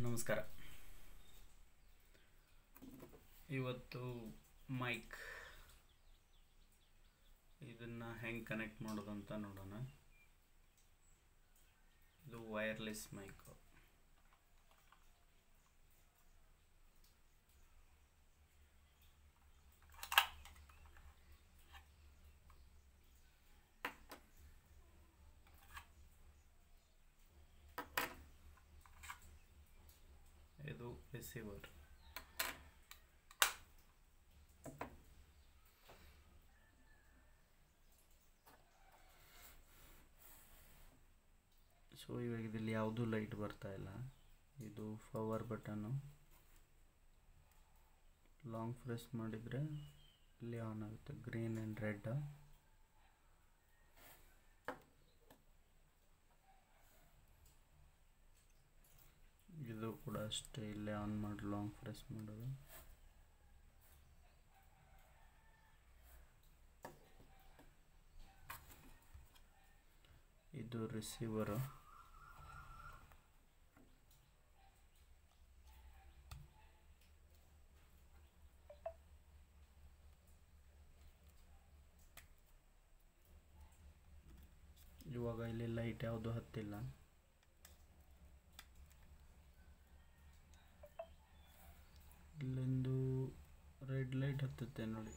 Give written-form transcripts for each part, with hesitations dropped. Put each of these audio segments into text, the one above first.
ನಮಸ್ಕಾರ. ಇವತ್ತು ಮೈಕ್ ಇದನ್ನು ಹೆಂಗೆ ಕನೆಕ್ಟ್ ಮಾಡೋದು ಅಂತ ನೋಡೋಣ. ಇದು ವೈರ್ಲೆಸ್ ಮೈಕ್. ಇದು ರಿಸೀವರ್. ಸೊ ಇವಾಗ ಇದರಲ್ಲಿ ಯಾವುದೂ ಲೈಟ್ ಬರ್ತಾ ಇಲ್ಲ. ಇದು ಪವರ್ ಬಟನ್ನು. ಲಾಂಗ್ ಪ್ರೆಸ್ ಮಾಡಿದರೆ ಇಲ್ಲಿ ಆನ್ ಆಗುತ್ತೆ, ಗ್ರೀನ್ ಆ್ಯಂಡ್ ರೆಡ್. ಇದು ಕೂಡ ಅಷ್ಟೇ, ಇಲ್ಲೇ ಆನ್ ಮಾಡಿ ಲಾಂಗ್ ಪ್ರೆಸ್ ಮಾಡೋದು. ಇದು ರಿಸೀವರು. ಇವಾಗ ಇಲ್ಲಿ ಲೈಟ್ ಯಾವುದು ಹತ್ತಿಲ್ಲ. ಇಲ್ಲೊಂದು ರೆಡ್ ಲೈಟ್ ಹತ್ತುತ್ತೆ ನೋಡಿ.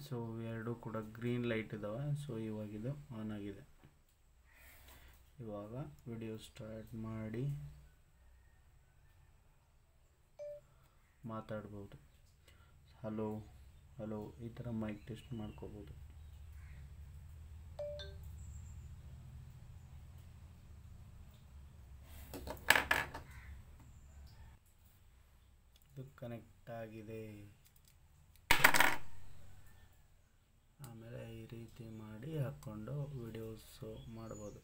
ಸೊ ಎರಡು ಕೂಡ ಗ್ರೀನ್ ಲೈಟ್ ಇದ್ದಾವೆ. ಸೊ ಇವಾಗಿದು ಆನ್ ಆಗಿದೆ. ಇವಾಗ ವಿಡಿಯೋ ಸ್ಟಾರ್ಟ್ ಮಾಡಿ ಮಾತಾಡ್ಬೋದು. ಹಲೋ ಹಲೋ ಈ ಥರ ಮೈಕ್ ಟೆಸ್ಟ್ ಮಾಡ್ಕೋಬೋದು. ಇದು ಕನೆಕ್ಟ್ ಆಗಿದೆ. ಆಮೇಲೆ ಈ ರೀತಿ ಮಾಡಿ ಹಾಕ್ಕೊಂಡು ವಿಡಿಯೋಸು ಮಾಡ್ಬೋದು.